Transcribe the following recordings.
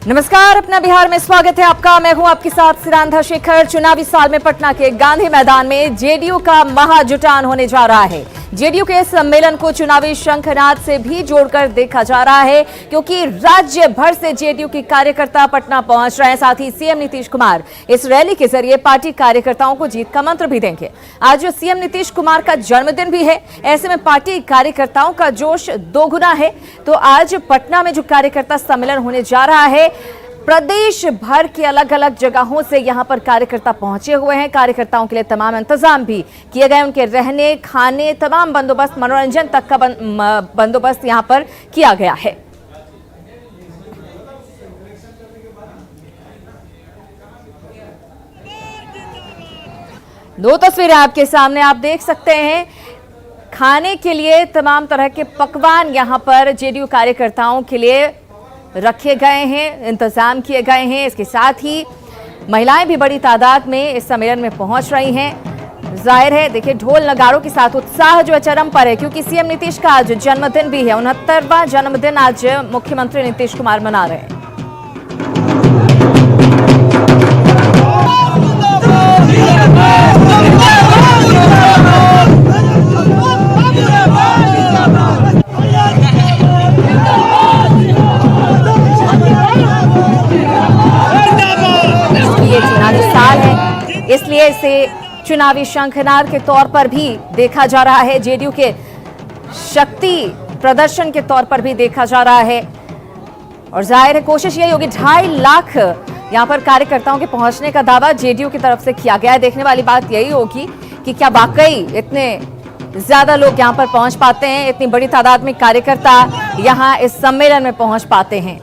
नमस्कार, अपना बिहार में स्वागत है आपका। मैं हूं आपके साथ सिरांधा शेखर। चुनावी साल में पटना के गांधी मैदान में जेडीयू का महाजुटान होने जा रहा है। जेडीयू के सम्मेलन को चुनावी शंखनाद से भी जोड़कर देखा जा रहा है, क्योंकि राज्य भर से जेडीयू के कार्यकर्ता पटना पहुंच रहे हैं। साथ ही सीएम नीतीश कुमार इस रैली के जरिए पार्टी कार्यकर्ताओं को जीत का मंत्र भी देंगे। आज सीएम नीतीश कुमार का जन्मदिन भी है, ऐसे में पार्टी कार्यकर्ताओं का जोश दोगुना है। तो आज पटना में जो कार्यकर्ता सम्मेलन होने जा रहा है, प्रदेश भर के अलग अलग जगहों से यहां पर कार्यकर्ता पहुंचे हुए हैं। कार्यकर्ताओं के लिए तमाम इंतजाम भी किए गए, उनके रहने खाने तमाम बंदोबस्त, मनोरंजन तक का बंदोबस्त यहां पर किया गया है। दो तस्वीरें आपके सामने आप देख सकते हैं। खाने के लिए तमाम तरह के पकवान यहां पर जेडीयू कार्यकर्ताओं के लिए रखे गए हैं, इंतजाम किए गए हैं। इसके साथ ही महिलाएं भी बड़ी तादाद में इस सम्मेलन में पहुंच रही हैं। जाहिर है, देखिए, ढोल नगाड़ों के साथ उत्साह जो चरम पर है, क्योंकि सीएम नीतीश का आज जन्मदिन भी है। 69वां जन्मदिन आज मुख्यमंत्री नीतीश कुमार मना रहे हैं। इसलिए इसे चुनावी शंखनाद के तौर पर भी देखा जा रहा है, जेडीयू के शक्ति प्रदर्शन के तौर पर भी देखा जा रहा है। और जाहिर है, कोशिश यही होगी। 2.5 लाख यहां पर कार्यकर्ताओं के पहुंचने का दावा जेडीयू की तरफ से किया गया है। देखने वाली बात यही होगी कि क्या वाकई इतने ज्यादा लोग यहां पर पहुंच पाते हैं, इतनी बड़ी तादाद में कार्यकर्ता यहां इस सम्मेलन में पहुंच पाते हैं।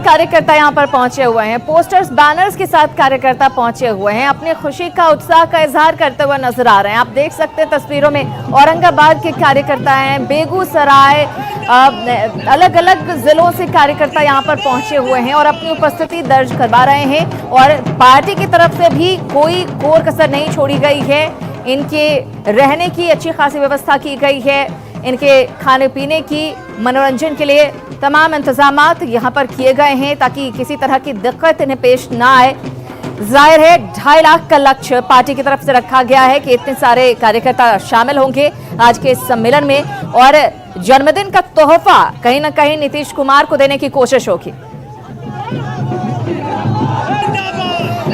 कार्यकर्ता यहां पर पहुंचे हुए हैं, पोस्टर्स बैनर्स के साथ कार्यकर्ता पहुंचे हुए हैं, अपनी खुशी का उत्साह का इजहार करते हुए नजर आ रहे हैं। आप देख सकते हैं तस्वीरों में औरंगाबाद के कार्यकर्ता हैं, बेगूसराय, अलग अलग जिलों से कार्यकर्ता यहां पर पहुंचे हुए हैं और अपनी उपस्थिति दर्ज करवा रहे हैं। और पार्टी की तरफ से भी कोई कोर कसर नहीं छोड़ी गई है। इनके रहने की अच्छी खासी व्यवस्था की गई है, इनके खाने पीने की, मनोरंजन के लिए तमाम इंतजामात यहां पर किए गए हैं, ताकि किसी तरह की दिक्कत इन्हें पेश ना आए। जाहिर है, 2.5 लाख का लक्ष्य पार्टी की तरफ से रखा गया है कि इतने सारे कार्यकर्ता शामिल होंगे आज के इस सम्मेलन में, और जन्मदिन का तोहफा कहीं ना कहीं नीतीश कुमार को देने की कोशिश होगी।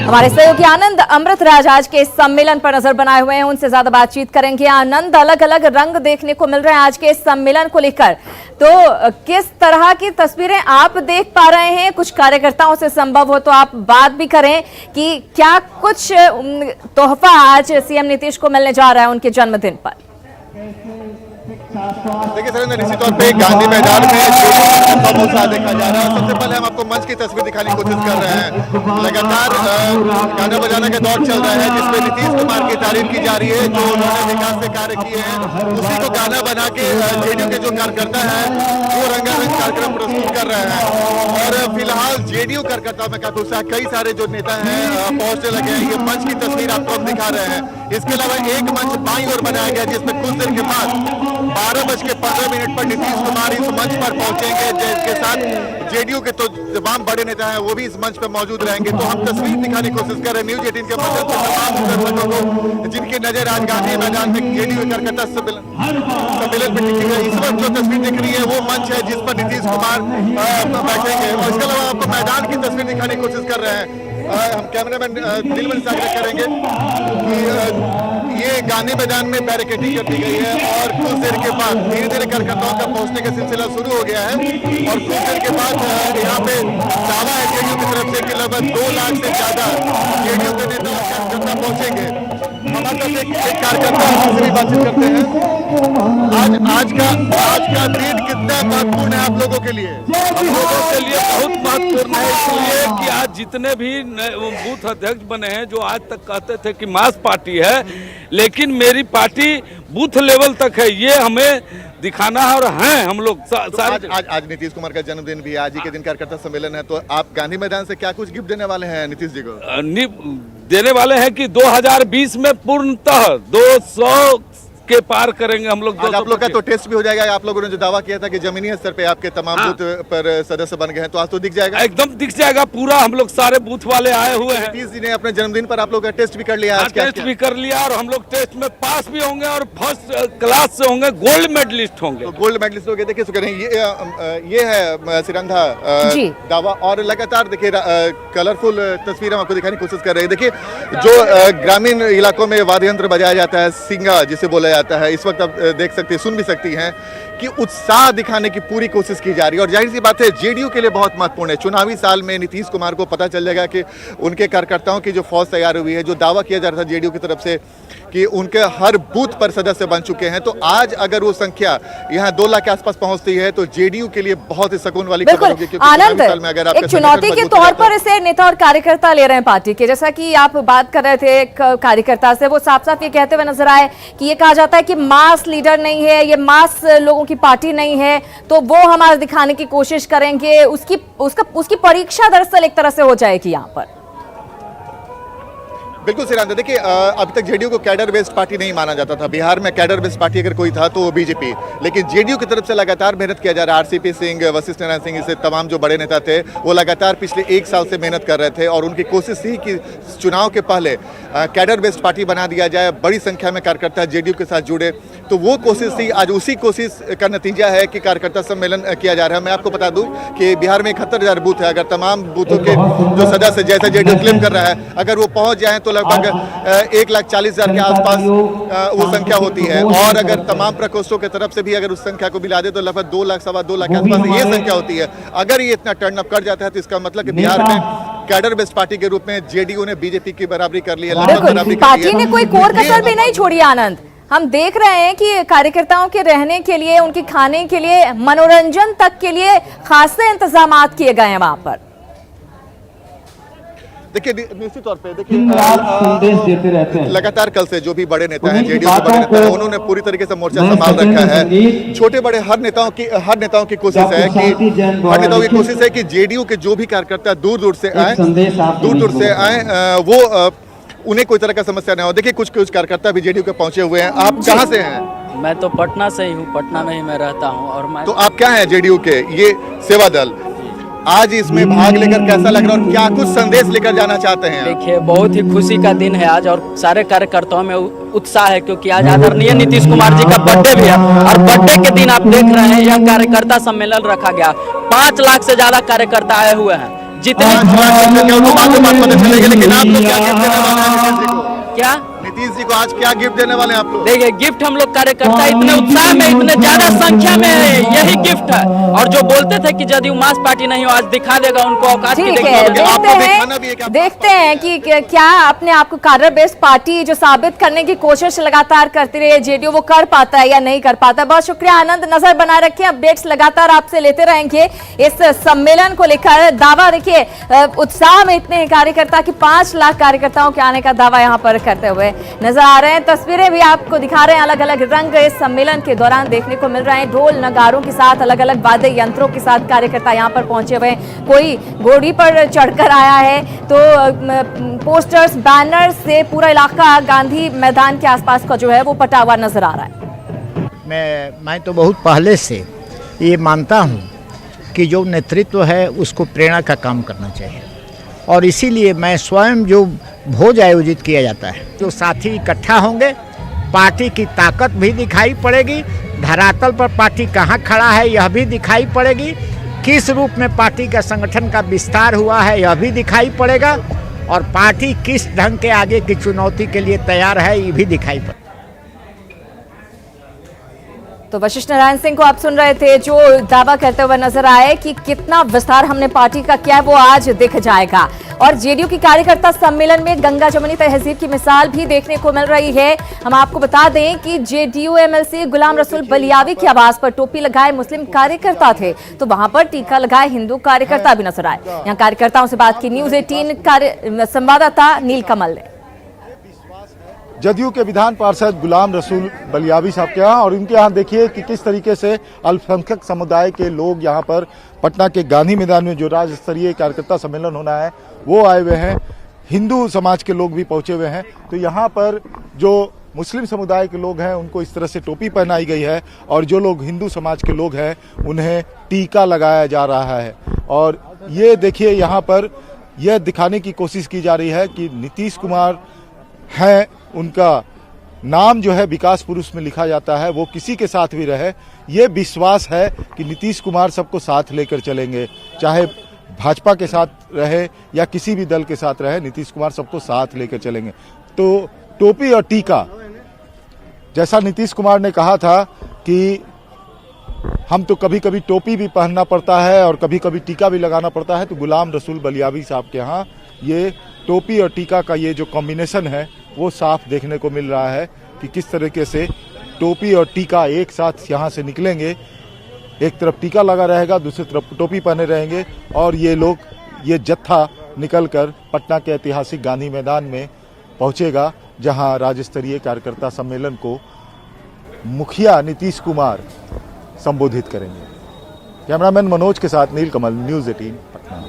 हमारे सहयोगी आनंद अमृतराज आज के इस सम्मेलन पर नजर बनाए हुए हैं, उनसे ज्यादा बातचीत करेंगे। आनंद, अलग अलग रंग देखने को मिल रहे हैं आज के इस सम्मेलन को लेकर, तो किस तरह की तस्वीरें आप देख पा रहे हैं? कुछ कार्यकर्ताओं से संभव हो तो आप बात भी करें कि क्या कुछ तोहफा आज सीएम नीतीश को मिलने जा रहा है उनके जन्मदिन पर। देखिए सर, निश्चित तौर पे गांधी मैदान में उत्साह देखा जा रहा है। सबसे पहले हम आपको मंच की तस्वीर दिखाने की कोशिश कर रहे हैं। लगातार गाना बजाने का दौर चल रहा है, जिसमें नीतीश कुमार की तारीफ की जा रही है, जो उन्होंने विकास के कार्य किए हैं, उसी को गाना बना के जेडीयू के जो कार्यकर्ता है वो रंगारंग कार्यक्रम प्रस्तुत कर रहे हैं। और फिलहाल जेडीयू कार्यकर्ताओं में काफी उत्साह, कई सारे जो नेता हैं पहुंचने लगे हैं। ये मंच की तस्वीर आपको हम दिखा रहे हैं। इसके अलावा एक मंच बाईं ओर बनाया गया, जिसमें कुछ देर के बाद 12:15 पर नीतीश कुमार इस मंच पर पहुंचेंगे, जिसके साथ जेडीयू के तो तमाम बड़े नेता हैं वो भी इस मंच पर मौजूद रहेंगे। तो हम तस्वीर दिखाने की कोशिश कर रहे हैं न्यूज 18 के माध्यम से तमाम दर्शकों को, जिनकी नजर आज गांधी मैदान में जेडीयू कार्यकर्ता सम्मेलन में टिकी गई। इस वक्त जो तस्वीर दिख रही है वो मंच है जिस पर नीतीश कुमार बैठेंगे। और इसके अलावा आपको मैदान की तस्वीर दिखाने की कोशिश कर रहे हैं। हम कैमरामैन दिलमन सागर करेंगे कि ये गांधी मैदान में बैरिकेडिंग कर दी गई है और कुछ देर के बाद धीरे धीरे कार्यकर्ताओं का पहुंचने का सिलसिला शुरू हो गया है। और कुछ देर के बाद यहाँ पे दावा है जेडीयू की तरफ से कि लगभग 2 लाख से ज्यादा जेडीयू के नेता कार्यकर्ता पहुंचेंगे। हमारे साथ एक कार्यकर्ता से भी बातचीत करते हैं। आज का दिन कितना महत्वपूर्ण है आप लोगों के लिए? हम लोगों के लिए बहुत महत्वपूर्ण है, इसलिए कि आज जितने भी बूथ अध्यक्ष बने हैं जो आज तक कहते थे कि मास पार्टी है, लेकिन मेरी पार्टी बूथ लेवल तक है, ये हमें दिखाना है। और हैं हम लोग तो आज नीतीश कुमार का जन्मदिन भी है, आज ही के दिन कार्यकर्ता सम्मेलन है, तो आप गांधी मैदान से क्या कुछ गिफ्ट देने वाले हैं नीतीश जी को? देने वाले हैं कि 2020 में पूर्णतः 200 के पार करेंगे हम लोग। आज आप लोग का तो टेस्ट भी हो जाएगा। आप लोगों ने जो दावा किया था कि जमीनी स्तर पे आपके तमाम बूथ पर सदस्य बन गए हैं, तो आज तो दिख जाएगा, एकदम दिख जाएगा पूरा। हम लोग सारे बूथ वाले आए हुए हैं। नीतीश जी ने अपने जन्मदिन पर आप लोग का टेस्ट भी कर लिया, आज टेस्ट भी कर लिया, और हम लोग टेस्ट में पास भी होंगे और फर्स्ट क्लास से होंगे, गोल्ड मेडलिस्ट होंगे। तो गोल्ड मेडलिस्ट हो गए। देखिए सुकरें, ये है सिरंधा दावा, और लगातार देखिए कलरफुल तस्वीर हम आपको दिखाने की कोशिश कर रहे हैं। देखिए जो ग्रामीण इलाकों में वाद्य यंत्र बजाया जाता है, सिंगा जिसे बोला जाता है, इस वक्त आप देख सकते हैं, सुन भी सकती हैं कि उत्साह दिखाने की पूरी कोशिश की जा रही है। और जाहिर सी बात है जेडीयू के लिए बहुत महत्वपूर्ण है। चुनावी साल में नीतीश कुमार को पता चल जाएगा कि उनके कार्यकर्ताओं की जो फौज तैयार हुई है, जो दावा किया जा रहा था जेडीयू की तरफ से कि उनके हर बूथ पर सदस्य बन चुके हैं, तो आज अगर वो संख्या यहाँ 2 लाख के आसपास पहुंचती है तो जेडीयू के लिए बहुत ही सुकून वाली खबर होगी। क्योंकि आनंद, एक चुनौती के तौर पर इसे नेता और कार्यकर्ता ले रहे हैं पार्टी के। जैसा कि आप बात कर रहे थे एक कार्यकर्ता से, वो साफ साफ ये कहते हुए नजर आए कि ये कहा जाता है कि मास लीडर नहीं है, ये मास लोगों की पार्टी नहीं है, तो वो हम आज दिखाने की कोशिश करेंगे। उसकी परीक्षा दरअसल एक तरह से हो जाएगी यहाँ पर। बिल्कुल सिरांत, देखिए अभी तक जेडीयू को कैडर बेस्ड पार्टी नहीं माना जाता था। बिहार में कैडर बेस्ड पार्टी अगर कोई था तो वो बीजेपी, लेकिन जेडीयू की तरफ से लगातार मेहनत किया जा रहा है। आरसीपी सिंह, वशिष्ठ नारायण सिंह, इससे तमाम जो बड़े नेता थे वो लगातार पिछले 1 साल से मेहनत कर रहे थे, और उनकी कोशिश थी कि चुनाव के पहले कैडर बेस्ड पार्टी बना दिया जाए, बड़ी संख्या में कार्यकर्ता जेडीयू के साथ जुड़े। तो वो कोशिश थी, आज उसी कोशिश का नतीजा है कि कार्यकर्ता सम्मेलन किया जा रहा है। मैं आपको बता दूं कि बिहार में 71,000 बूथ है। अगर तमाम बूथों के जो सदस्य, जैसे जेडीयू क्लेम कर रहा है, अगर वो पहुंच जाए तो लगभग 1,40,000 के आसपास वो संख्या होती है। और अगर तमाम प्रकोष्ठों की तरफ से भी अगर उस संख्या को मिला दे तो लगभग 2 लाख, 2.25 लाख के आसपास ये संख्या होती है। अगर ये इतना टर्न अप कर जाता है तो इसका मतलब कि बिहार में कैडर बेस्ड पार्टी के रूप में जेडीयू ने बीजेपी की बराबरी कर ली है। पार्टी ने कोई कोर कसर भी नहीं छोड़ी। आनंद, हम देख रहे हैं कि कार्यकर्ताओं के रहने के लिए, उनके खाने के लिए, मनोरंजन तक के लिए खासे इंतजाम किए गए हैं वहां पर। देखिए निश्चित तौर पे देखिए संदेश देते रहते हैं। लगातार कल से जो भी बड़े नेता हैं, जेडीयू के बड़े नेता हैं, उन्होंने पूरी तरीके से मोर्चा संभाल रखा है। छोटे बड़े हर नेताओं की कोशिश है कि जेडीयू के जो भी कार्यकर्ता दूर दूर से आए वो उन्हें कोई तरह का समस्या ना हो। देखिए कुछ कार्यकर्ता भी जेडीयू के पहुंचे हुए हैं। आप कहाँ से हैं? मैं तो पटना से ही हूँ, पटना में ही मैं रहता हूँ। और मैं तो आप क्या हैं जेडीयू के? ये सेवा दल, आज इसमें भाग लेकर कैसा लग रहा है और क्या कुछ संदेश लेकर जाना चाहते हैं? देखिए बहुत ही खुशी का दिन है आज, और सारे कार्यकर्ताओं में उत्साह है, क्योंकि आज आदरणीय नीतीश कुमार जी का बर्थडे भी है। और बर्थडे के दिन आप देख रहे हैं यह कार्यकर्ता सम्मेलन रखा गया। 5 लाख से ज्यादा कार्यकर्ता आए हुए हैं। जितने लेकिन आप लोग क्या क्या नीतीश जी को आज क्या गिफ्ट देने वाले हैं आप लोग? देखिए गिफ्ट हम लोग कार्यकर्ता इतने उत्साह में, इतने ज्यादा संख्या में है, यही गिफ्ट है। और जो बोलते थे कि यदि मास पार्टी नहीं हो, आज दिखा देगा उनको औकात की। देखते हैं कि क्या अपने आप को कैडर बेस्ड पार्टी जो साबित करने की कोशिश लगातार करती रही है जेडीयू, वो कर पाता है या नहीं कर पाता। बहुत शुक्रिया आनंद, नजर बनाए रखें, अपडेट्स लगातार आपसे लेते रहेंगे इस सम्मेलन को लेकर। दावा देखिए उत्साह में इतने कार्यकर्ता की 5 लाख कार्यकर्ताओं के आने का दावा यहाँ पर करते हुए नजर आ रहे हैं। तस्वीरें भी आपको दिखा रहे हैं, अलग अलग रंग इस सम्मेलन के दौरान देखने को मिल रहे हैं। ढोल नगारों के साथ, अलग अलग वाद्य यंत्रों के साथ कार्यकर्ता यहाँ पर पहुंचे हुए हैं। कोई घोड़ी पर चढ़कर आया है, तो पोस्टर्स, बैनर से पूरा इलाका गांधी मैदान के आसपास का जो है वो पटा हुआ नजर आ रहा है। मैं तो बहुत पहले से ये मानता हूँ कि जो नेतृत्व है उसको प्रेरणा का काम करना चाहिए, और इसीलिए मैं स्वयं जो भोज आयोजित किया जाता है, जो साथी इकट्ठा होंगे, पार्टी की ताकत भी दिखाई पड़ेगी, धरातल पर पार्टी कहाँ खड़ा है यह भी दिखाई पड़ेगी, किस रूप में पार्टी का संगठन का विस्तार हुआ है यह भी दिखाई पड़ेगा, और पार्टी किस ढंग के आगे की चुनौती के लिए तैयार है ये भी दिखाई पड़ेगा। तो वशिष्ठ नारायण सिंह को आप सुन रहे थे, जो दावा करते हुए नजर आए कि कितना विस्तार हमने पार्टी का किया है वो आज दिख जाएगा। और जेडीयू की कार्यकर्ता सम्मेलन में गंगा जमुनी तहजीब की मिसाल भी देखने को मिल रही है। हम आपको बता दें कि जेडीयू एमएलसी गुलाम रसूल बलियावी की आवाज पर टोपी लगाए मुस्लिम कार्यकर्ता थे, तो वहां पर टीका लगाए हिंदू कार्यकर्ता भी नजर आए। यहाँ कार्यकर्ताओं से बात की न्यूज 18 संवाददाता नीलकमल ने। जदयू के विधान पार्षद गुलाम रसूल बलियावी साहब के यहाँ, और इनके यहाँ देखिए कि किस तरीके से अल्पसंख्यक समुदाय के लोग यहाँ पर पटना के गांधी मैदान में जो राज्य स्तरीय कार्यकर्ता सम्मेलन होना है वो आए हुए हैं। हिंदू समाज के लोग भी पहुंचे हुए हैं। तो यहाँ पर जो मुस्लिम समुदाय के लोग हैं उनको इस तरह से टोपी पहनाई गई है, और जो लोग हिंदू समाज के लोग हैं उन्हें टीका लगाया जा रहा है। और ये देखिए यहाँ पर यह दिखाने की कोशिश की जा रही है कि नीतीश कुमार हैं, उनका नाम जो है विकास पुरुष में लिखा जाता है, वो किसी के साथ भी रहे, ये विश्वास है कि नीतीश कुमार सबको साथ लेकर चलेंगे, चाहे भाजपा के साथ रहे या किसी भी दल के साथ रहे, नीतीश कुमार सबको साथ लेकर चलेंगे। तो टोपी और टीका, जैसा नीतीश कुमार ने कहा था कि हम तो कभी कभी टोपी भी पहनना पड़ता है और कभी कभी टीका भी लगाना पड़ता है, तो गुलाम रसूल बलियावी साहब के यहाँ ये टोपी और टीका का ये जो कॉम्बिनेशन है वो साफ देखने को मिल रहा है कि किस तरीके से टोपी और टीका एक साथ यहाँ से निकलेंगे। एक तरफ टीका लगा रहेगा, दूसरी तरफ टोपी पहने रहेंगे, और ये लोग, ये जत्था निकलकर पटना के ऐतिहासिक गांधी मैदान में पहुंचेगा, जहां राज्य स्तरीय कार्यकर्ता सम्मेलन को मुखिया नीतीश कुमार संबोधित करेंगे। कैमरामैन मनोज के साथ नीलकमल, न्यूज़ 18 पटना।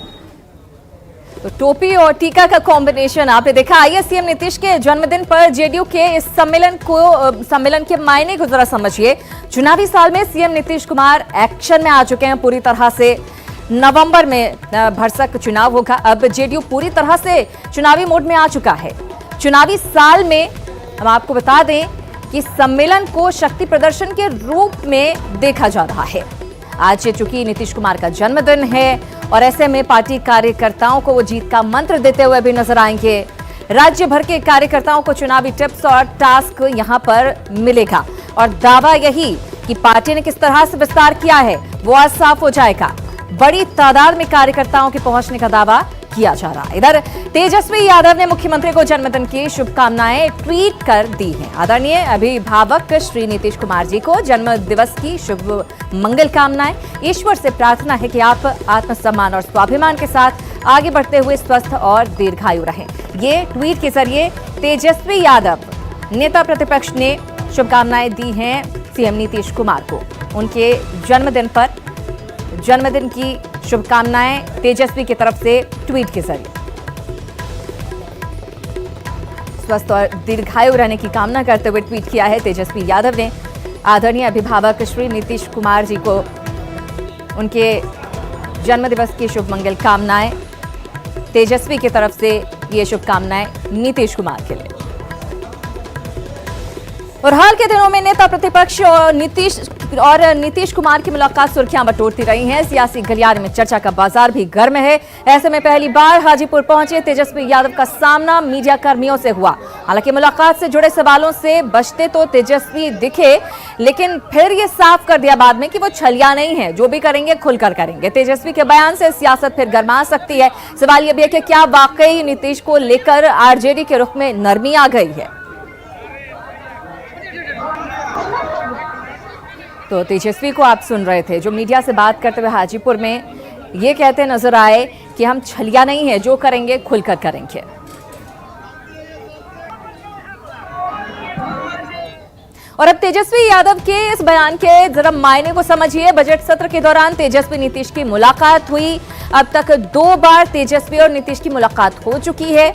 तो टोपी और टीका का कॉम्बिनेशन आपने देखा। आइए सीएम नीतीश के जन्मदिन पर जेडीयू के इस सम्मेलन के मायने को जरा समझिए। चुनावी साल में सीएम नीतीश कुमार एक्शन में आ चुके हैं पूरी तरह से। नवंबर में भरसक चुनाव होगा। अब जेडीयू पूरी तरह से चुनावी मोड में आ चुका है। चुनावी साल में हम आपको बता दें कि सम्मेलन को शक्ति प्रदर्शन के रूप में देखा जा रहा है। आज चूंकि नीतीश कुमार का जन्मदिन है और ऐसे में पार्टी कार्यकर्ताओं को वो जीत का मंत्र देते हुए भी नजर आएंगे। राज्य भर के कार्यकर्ताओं को चुनावी टिप्स और टास्क यहां पर मिलेगा, और दावा यही कि पार्टी ने किस तरह से विस्तार किया है वो आज साफ हो जाएगा। बड़ी तादाद में कार्यकर्ताओं के पहुंचने का दावा किया जा रहा है। इधर तेजस्वी यादव ने मुख्यमंत्री को जन्मदिन की शुभकामनाएं ट्वीट कर दी हैं। आदरणीय अभिभावक श्री नीतीश कुमार जी को जन्म दिवस की शुभ मंगल कामनाएं। ईश्वर से प्रार्थना है कि आप आत्मसम्मान और स्वाभिमान के साथ आगे बढ़ते हुए स्वस्थ और दीर्घायु रहें। ये ट्वीट के जरिए तेजस्वी यादव नेता प्रतिपक्ष ने शुभकामनाएं दी हैं सीएम नीतीश कुमार को। उनके जन्मदिन पर जन्मदिन की शुभकामनाएं तेजस्वी की तरफ से ट्वीट के जरिए। स्वस्थ और दीर्घायु रहने की कामना करते हुए ट्वीट किया है तेजस्वी यादव ने। आदरणीय अभिभावक श्री नीतीश कुमार जी को उनके जन्मदिवस की शुभ मंगल कामनाएं। तेजस्वी की तरफ से ये शुभकामनाएं नीतीश कुमार के लिए। और हाल के दिनों में नेता प्रतिपक्ष और नीतीश कुमार की मुलाकात सुर्खियां बटोरती रही हैं। सियासी गलियारे में चर्चा का बाजार भी गर्म है। ऐसे में पहली बार हाजीपुर पहुंचे तेजस्वी यादव का सामना मीडिया कर्मियों से हुआ। हालांकि मुलाकात से जुड़े सवालों से बचते तो तेजस्वी दिखे, लेकिन फिर ये साफ कर दिया बाद में कि वो छलिया नहीं है, जो भी करेंगे खुलकर करेंगे। तेजस्वी के बयान से सियासत फिर गर्मा सकती है। सवाल यह भी है कि क्या वाकई नीतीश को लेकर आरजेडी के रुख में नरमी आ गई है। तो तेजस्वी को आप सुन रहे थे, जो मीडिया से बात करते हुए हाजीपुर में ये कहते नजर आए कि हम छलिया नहीं है, जो करेंगे खुलकर करेंगे। और अब तेजस्वी यादव के इस बयान के जरा मायने को समझिए। बजट सत्र के दौरान तेजस्वी नीतीश की मुलाकात हुई। अब तक 2 बार तेजस्वी और नीतीश की मुलाकात हो चुकी है।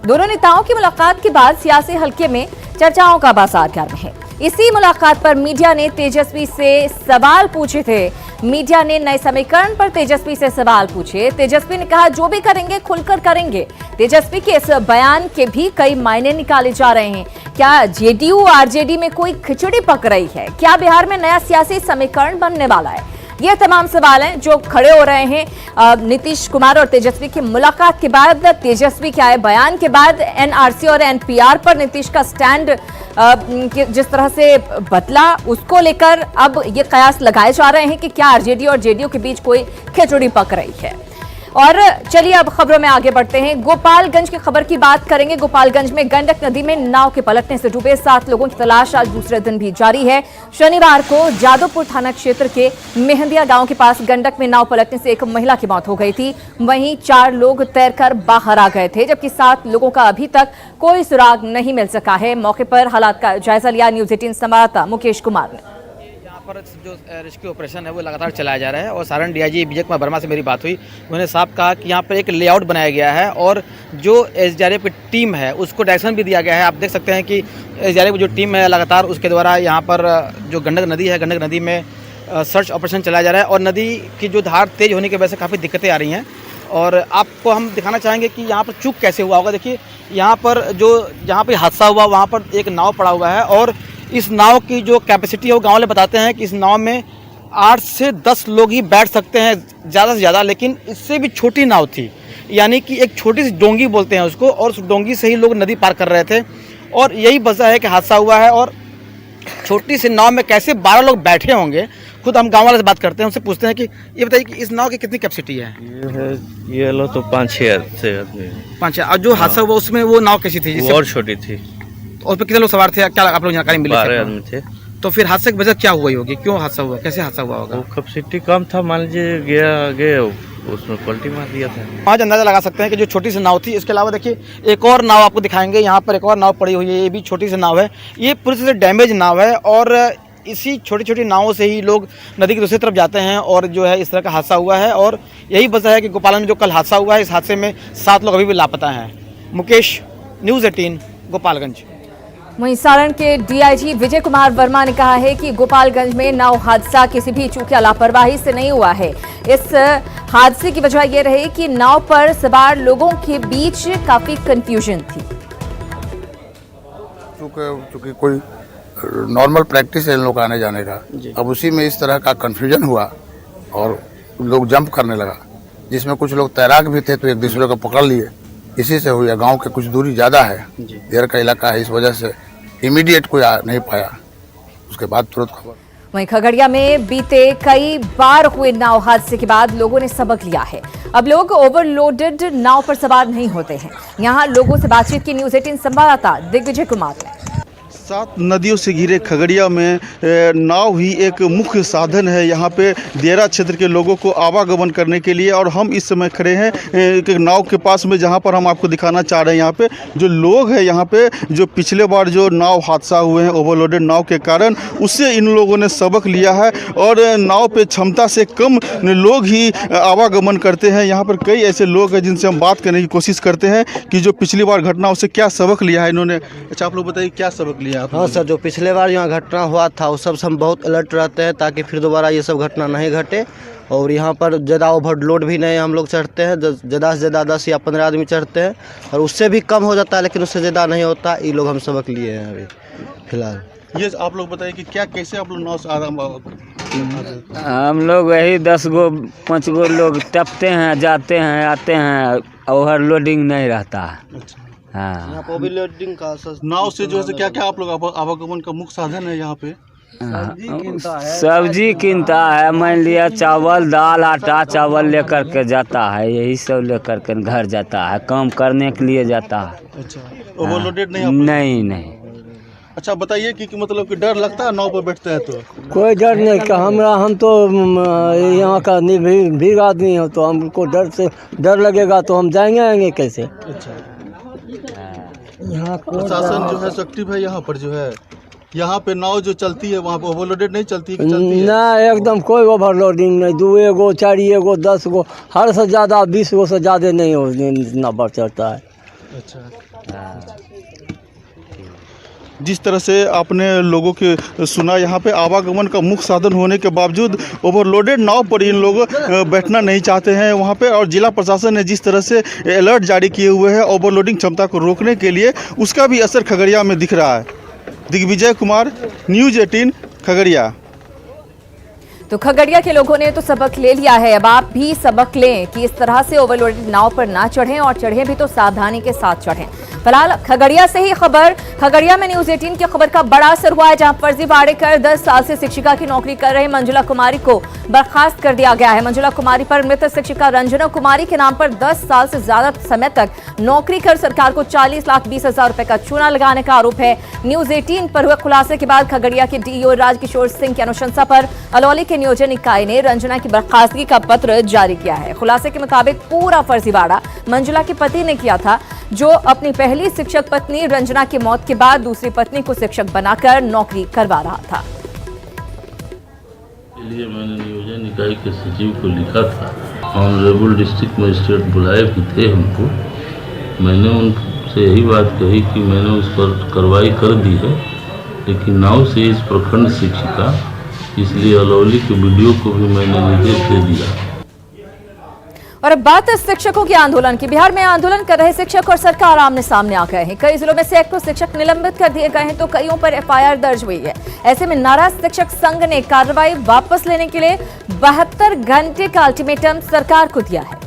दोनों नेताओं की मुलाकात के बाद सियासी हलके में चर्चाओं का बाजार गर्म है। इसी मुलाकात पर मीडिया ने तेजस्वी से सवाल पूछे थे। मीडिया ने नए समीकरण पर तेजस्वी से सवाल पूछे। तेजस्वी ने कहा जो भी करेंगे खुलकर करेंगे। तेजस्वी के इस बयान के भी कई मायने निकाले जा रहे हैं। क्या जेडीयू आरजेडी में कोई खिचड़ी पक रही है? क्या बिहार में नया सियासी समीकरण बनने वाला है? ये तमाम सवाल हैं जो खड़े हो रहे हैं नीतीश कुमार और तेजस्वी की मुलाकात के बाद। तेजस्वी के आए बयान के बाद एनआरसी और एनपीआर पर नीतीश का स्टैंड जिस तरह से बदला, उसको लेकर अब ये कयास लगाए जा रहे हैं कि क्या आरजेडी और जेडीयू के बीच कोई खिचड़ी पक रही है। और चलिए अब खबरों में आगे बढ़ते हैं। गोपालगंज की खबर की बात करेंगे। गोपालगंज में गंडक नदी में नाव के पलटने से डूबे 7 लोगों की तलाश आज दूसरे दिन भी जारी है। शनिवार को जादवपुर थाना क्षेत्र के मेहंदिया गांव के पास गंडक में नाव पलटने से एक महिला की मौत हो गई थी। वहीं 4 लोग तैरकर बाहर आ गए थे, जबकि 7 लोगों का अभी तक कोई सुराग नहीं मिल सका है। मौके पर हालात का जायजा लिया न्यूज 18 संवाददाता मुकेश कुमार ने। पर जो रेस्क्यू ऑपरेशन है वो लगातार चलाया जा रहा है और सारण डीआईजी विजय कुमार वर्मा से मेरी बात हुई। उन्होंने साफ कहा कि यहाँ पर एक लेआउट बनाया गया है और जो एसडीआरएफ की टीम है उसको डायरेक्शन भी दिया गया है। आप देख सकते हैं कि एसडीआरएफ की जो टीम है लगातार उसके द्वारा यहाँ पर जो गंडक नदी है, गंडक नदी में सर्च ऑपरेशन चलाया जा रहा है और नदी की जो धार तेज होने की वजह से काफ़ी दिक्कतें आ रही हैं। और आपको हम दिखाना चाहेंगे कि यहाँ पर चूक कैसे हुआ होगा। देखिए यहाँ पर जहाँ पर हादसा हुआ वहाँ पर एक नाव पड़ा हुआ है और इस नाव की जो कैपेसिटी है वो गाँव वाले बताते हैं कि इस नाव में 8 से 10 लोग ही बैठ सकते हैं ज़्यादा से ज़्यादा, लेकिन इससे भी छोटी नाव थी, यानी कि एक छोटी सी डोंगी बोलते हैं उसको, और उस डोंगी से ही लोग नदी पार कर रहे थे और यही वजह है कि हादसा हुआ है। और छोटी सी नाव में कैसे 12 लोग बैठे होंगे, खुद हम गाँव वाले से बात करते हैं, उनसे पूछते हैं कि ये बताइए कि इस नाव की कितनी कैपेसिटी है। ये लो तो 5-6 से आदमी। 5-6। और जो हादसा हुआ उसमें वो नाव कैसी थी? वो और छोटी थी। और पे कितने लोग सवार थे, क्या आप लोग जानकारी मिली? 12 आदमी थे। तो फिर हादसे की वजह क्या हुई होगी, क्यों हादसा हुआ, कैसे हादसा हुआ होगा? वो कैपेसिटी कम था, मान लीजिए गया आगे उसमें पलटी मार दिया था। आज अंदाजा लगा सकते हैं कि जो छोटी सी नाव थी, इसके अलावा देखिए एक और नाव आपको दिखाएंगे। यहाँ पर एक और नाव पड़ी हुई है, ये भी छोटी सी नाव है, ये पूरी तरह से डैमेज नाव है और इसी छोटी छोटी नावों से ही लोग नदी की दूसरी तरफ जाते हैं और जो है इस तरह का हादसा हुआ है। और यही वजह है कि गोपालगंज में जो कल हादसा हुआ है, इस हादसे में 7 लोग अभी भी लापता हैं। मुकेश, न्यूज़ 18 गोपालगंज। वहीं सारण के डीआईजी विजय कुमार वर्मा ने कहा है कि गोपालगंज में नाव हादसा किसी भी चूक या लापरवाही से नहीं हुआ है। इस हादसे की वजह यह रही कि नाव पर सवार लोगों के बीच काफी कंफ्यूजन थी। चूंकि कोई नॉर्मल प्रैक्टिस है इन लोग आने जाने का, अब उसी में इस तरह का कंफ्यूजन हुआ और लोग जंप करने लगा, जिसमें कुछ लोग तैराक भी थे तो एक दूसरे को पकड़ लिए, इसी से हुआ। गांव के कुछ दूरी ज़्यादा है, देर का इलाका है, इस वजह से इमीडिएट कोई आ नहीं पाया, उसके बाद तुरंत खबर। वहीं खगड़िया में बीते कई बार हुए नाव हादसे के बाद लोगों ने सबक लिया है। अब लोग ओवरलोडेड नाव पर सवार नहीं होते हैं। यहाँ लोगों से बातचीत की न्यूज 18 संवाददाता दिग्विजय कुमार ने। 7 नदियों से घिरे खगड़िया में नाव ही एक मुख्य साधन है यहाँ पे दियारा क्षेत्र के लोगों को आवागमन करने के लिए। और हम इस समय खड़े हैं एक नाव के पास में, जहाँ पर हम आपको दिखाना चाह रहे हैं यहाँ पे जो लोग हैं, यहाँ पे जो पिछले बार जो नाव हादसा हुए हैं ओवरलोडेड नाव के कारण, उससे इन लोगों ने सबक लिया है और नाव पे क्षमता से कम लोग ही आवागमन करते हैं। यहाँ पर कई ऐसे लोग हैं जिनसे हम बात करने की कोशिश करते हैं कि जो पिछली बार घटना उससे क्या सबक लिया है इन्होंने। अच्छा, आप लोग बताइए क्या सबक लिया? हाँ सर, जो पिछले बार यहाँ घटना हुआ था उस सब से हम बहुत अलर्ट रहते हैं ताकि फिर दोबारा ये सब घटना नहीं घटे। और यहाँ पर ज़्यादा ओवरलोड भी नहीं हम लोग चढ़ते हैं, ज़्यादा से ज़्यादा 10 या 15 आदमी चढ़ते हैं और उससे भी कम हो जाता है, लेकिन उससे ज़्यादा नहीं होता। ये लोग हम सबक लिए हैं अभी फिलहाल। ये आप लोग बताइए कि क्या कैसे आप लोग नाव से हम लोग वही 10 गो 5 गो लोग टपते हैं, जाते हैं, आते हैं, ओवरलोडिंग नहीं रहता है। हाँ, ओवरलोडिंग का नाव से जो है क्या क्या आप लोग आवागमन का मुख्य साधन है यहाँ पे? सब्जी किनता है, मान लिया चावल, दाल, आटा, चावल लेकर के जाता है, यही सब लेकर के घर जाता है, काम करने के लिए जाता है। अच्छा, ओवरलोडेड नहीं? नहीं। अच्छा, बताइए कि मतलब कि डर लगता है नाव पर बैठते हैं तो? कोई डर नहीं का हम तो यहाँ का निर्भीक आदमी हो, तो हमको डर लगेगा तो हम जाएंगे कैसे? अच्छा, यहाँ प्रशासन जो है एक्टिव है यहाँ पर, जो है यहाँ पे नाव जो चलती है वहाँ पे ओवरलोडेड नहीं चलती है? ना, एकदम कोई ओवरलोडिंग नहीं। 2 गो 4 गो 10 गो, हर से ज़्यादा 20 गो से ज़्यादा नहीं हो इतना बढ़ चढ़ता है। अच्छा, जिस तरह से आपने लोगों के सुना, यहाँ पे आवागमन का मुख्य साधन होने के बावजूद ओवरलोडेड नाव पर इन लोग बैठना नहीं चाहते हैं वहाँ पे। और जिला प्रशासन ने जिस तरह से अलर्ट जारी किए हुए हैं ओवरलोडिंग क्षमता को रोकने के लिए, उसका भी असर खगड़िया में दिख रहा है। दिग्विजय कुमार, न्यूज़ 18 खगड़िया। तो खगड़िया के लोगों ने तो सबक ले लिया है, अब आप भी सबक लें कि इस तरह से ओवरलोडेड नाव पर ना चढ़ें और चढ़ें भी तो सावधानी के साथ चढ़ें। फिलहाल खगड़िया से ही खबर, खगड़िया में न्यूज 18 की खबर का बड़ा असर हुआ है, जहां फर्जीवाड़े कर 10 साल से शिक्षिका की नौकरी कर रहे मंजुला कुमारी को बर्खास्त कर दिया गया है। मंजुला कुमारी पर मृत शिक्षिका रंजना कुमारी के नाम पर 10 साल से ज्यादा समय तक नौकरी कर सरकार को 40,20,000 रुपए का चूना लगाने का आरोप है। न्यूज 18 पर हुए खुलासे के बाद खगड़िया के डीईओ राजकिशोर सिंह की अनुशंसा पर अलौली के नियोजन इकाई ने रंजना की बर्खास्तगी का पत्र जारी किया है। खुलासे के मुताबिक पूरा फर्जीवाड़ा मंजुला के पति ने किया था, जो अपनी पहली शिक्षक पत्नी रंजना की मौत के बाद दूसरी पत्नी को शिक्षक बनाकर नौकरी करवा रहा था। लिए मैंने नियोजन इकाई के सचिव को लिखा था, ऑनरेबल डिस्ट्रिक्ट मजिस्ट्रेट बुलाए भी थे हमको। मैंने उनसे यही बात कही कि मैंने उस पर कार्रवाई कर दी है, लेकिन नाव से इस प्रखंड शिक्षिका, इसलिए अलौली के वीडियो को भी मैंने निर्देश दे दिया। और अब बात है शिक्षकों के आंदोलन की। बिहार में आंदोलन कर रहे शिक्षक और सरकार आमने सामने आ गए हैं। कई जिलों में सैकड़ों शिक्षक निलंबित कर दिए गए हैं, तो कईयों पर एफआईआर दर्ज हुई है। ऐसे में नाराज शिक्षक संघ ने कार्रवाई वापस लेने के लिए 72 घंटे का अल्टीमेटम सरकार को दिया है।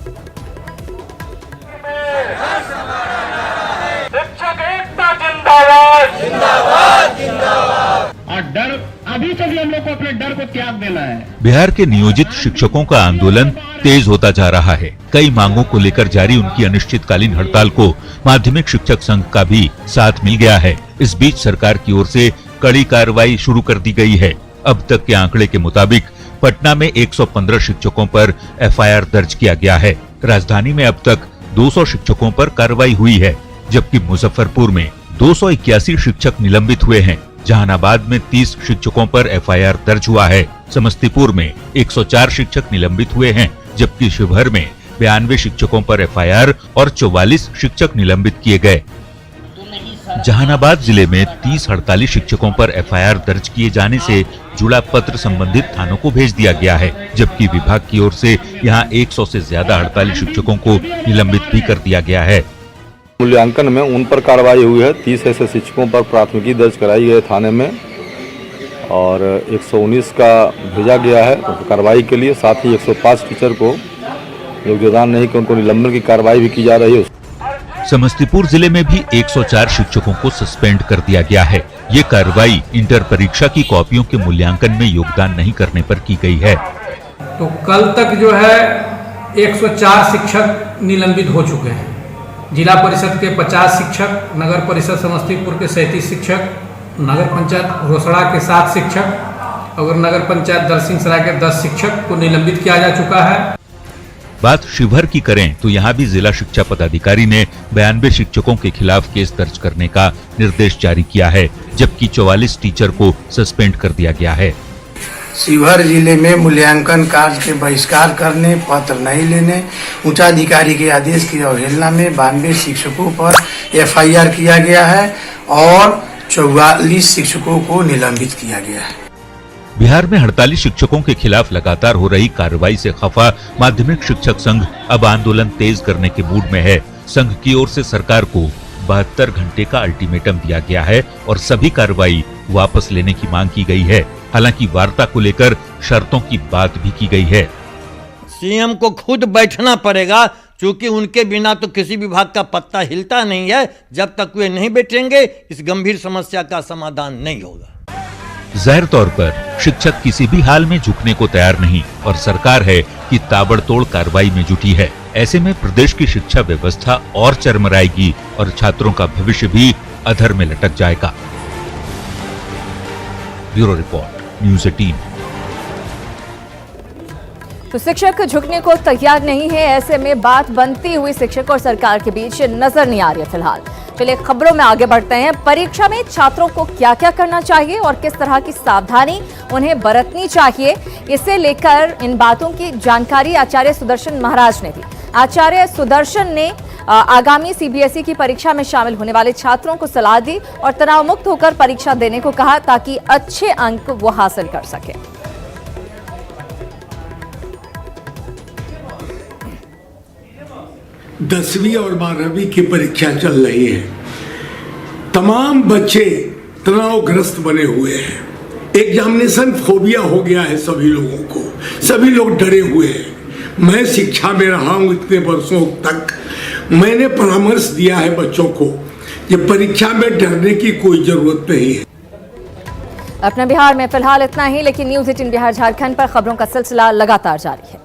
और डर अभी से भी हम लोग को अपने डर को त्याग देना है। बिहार के नियोजित शिक्षकों का आंदोलन तेज होता जा रहा है। कई मांगों को लेकर जारी उनकी अनिश्चितकालीन हड़ताल को माध्यमिक शिक्षक संघ का भी साथ मिल गया है। इस बीच सरकार की ओर से कड़ी कार्रवाई शुरू कर दी गई है। अब तक के आंकड़े के मुताबिक पटना में 115 शिक्षकों पर एफआईआर दर्ज किया गया है। राजधानी में अब तक 200 शिक्षकों पर कार्रवाई हुई है, जबकि मुजफ्फरपुर में 281 शिक्षक निलंबित हुए हैं। जहानाबाद में 30 शिक्षकों पर एफआईआर दर्ज हुआ है। समस्तीपुर में 104 शिक्षक निलंबित हुए हैं, जबकि शिवहर में 92 शिक्षकों पर एफआईआर और 44 शिक्षक निलंबित किए गए। जहानाबाद जिले में 30 हड़ताली शिक्षकों पर एफआईआर दर्ज किए जाने से जुड़ा पत्र संबंधित थानों को भेज दिया गया है, जबकि विभाग की ओर से यहां 100 से ज्यादा हड़ताली शिक्षकों को निलंबित भी कर दिया गया है। मूल्यांकन में उन पर कार्रवाई हुई है। 30 ऐसे शिक्षकों पर प्राथमिकी दर्ज कराई गई थाने में और 119 का भेजा गया है कार्रवाई के लिए। साथ ही 105 टीचर को योगदान नहीं कि उनको निलंबन की कार्रवाई भी की जा रही है। समस्तीपुर जिले में भी 104 शिक्षकों को सस्पेंड कर दिया गया है। ये कार्रवाई इंटर परीक्षा की कॉपियों के मूल्यांकन में योगदान नहीं करने पर की गई है। तो कल तक जो है 104 शिक्षक निलंबित हो चुके हैं। जिला परिषद के 50 शिक्षक, नगर परिषद समस्तीपुर के 37 शिक्षक, नगर पंचायत रोसड़ा के 7 शिक्षक और नगर पंचायत दलसिंहसराय के 10 शिक्षक को निलंबित किया जा चुका है। बात शिवहर की करें तो यहाँ भी जिला शिक्षा पदाधिकारी ने 92 शिक्षकों के खिलाफ केस दर्ज करने का निर्देश जारी किया है, जबकि 44 टीचर को सस्पेंड कर दिया गया है। शिवहर जिले में मूल्यांकन कार्य के बहिष्कार करने, पत्र नहीं लेने, उच्चाधिकारी के आदेश की अवहेलना में 92 शिक्षकों पर एफआईआर किया गया है और 44 शिक्षकों को निलंबित किया गया है। बिहार में हड़ताली शिक्षकों के खिलाफ लगातार हो रही कार्रवाई से खफा माध्यमिक शिक्षक संघ अब आंदोलन तेज करने के मूड में है। संघ की ओर से सरकार को 72 घंटे का अल्टीमेटम दिया गया है और सभी कार्रवाई वापस लेने की मांग की गई है। हालांकि वार्ता को लेकर शर्तों की बात भी की गई है। सीएम को खुद बैठना पड़ेगा, क्योंकि उनके बिना तो किसी विभाग का पत्ता हिलता नहीं है। जब तक वे नहीं बैठेंगे इस गंभीर समस्या का समाधान नहीं होगा। जाहिर तौर पर शिक्षक किसी भी हाल में झुकने को तैयार नहीं और सरकार है कि ताबड़तोड़ कार्रवाई में जुटी है। ऐसे में प्रदेश की शिक्षा व्यवस्था और चरमराएगी और छात्रों का भविष्य भी अधर में लटक जाएगा। Bureau report, news 18। तो शिक्षक झुकने को तैयार नहीं है। ऐसे में बात बनती हुई शिक्षक और सरकार के बीच नजर नहीं आ रही है फिलहाल। चलिए खबरों में आगे बढ़ते हैं। परीक्षा में छात्रों को क्या क्या करना चाहिए और किस तरह की सावधानी उन्हें बरतनी चाहिए, इसे लेकर इन बातों की जानकारी आचार्य सुदर्शन महाराज ने दी। आचार्य सुदर्शन ने आगामी सीबीएसई की परीक्षा में शामिल होने वाले छात्रों को सलाह दी और तनाव मुक्त होकर परीक्षा देने को कहा, ताकि अच्छे अंक वो हासिल कर सके। 10वीं और 12वीं की परीक्षा चल रही है। तमाम बच्चे तनावग्रस्त बने हुए हैं। एग्जामिनेशन फोबिया हो गया है सभी लोगों को, सभी लोग डरे हुए हैं। मैं शिक्षा में रहा हूँ इतने वर्षों तक, मैंने परामर्श दिया है बच्चों को ये परीक्षा में डरने की कोई जरूरत नहीं है। अपने बिहार में फिलहाल इतना ही, लेकिन न्यूज़ 18 बिहार झारखंड पर खबरों का सिलसिला लगातार जारी है।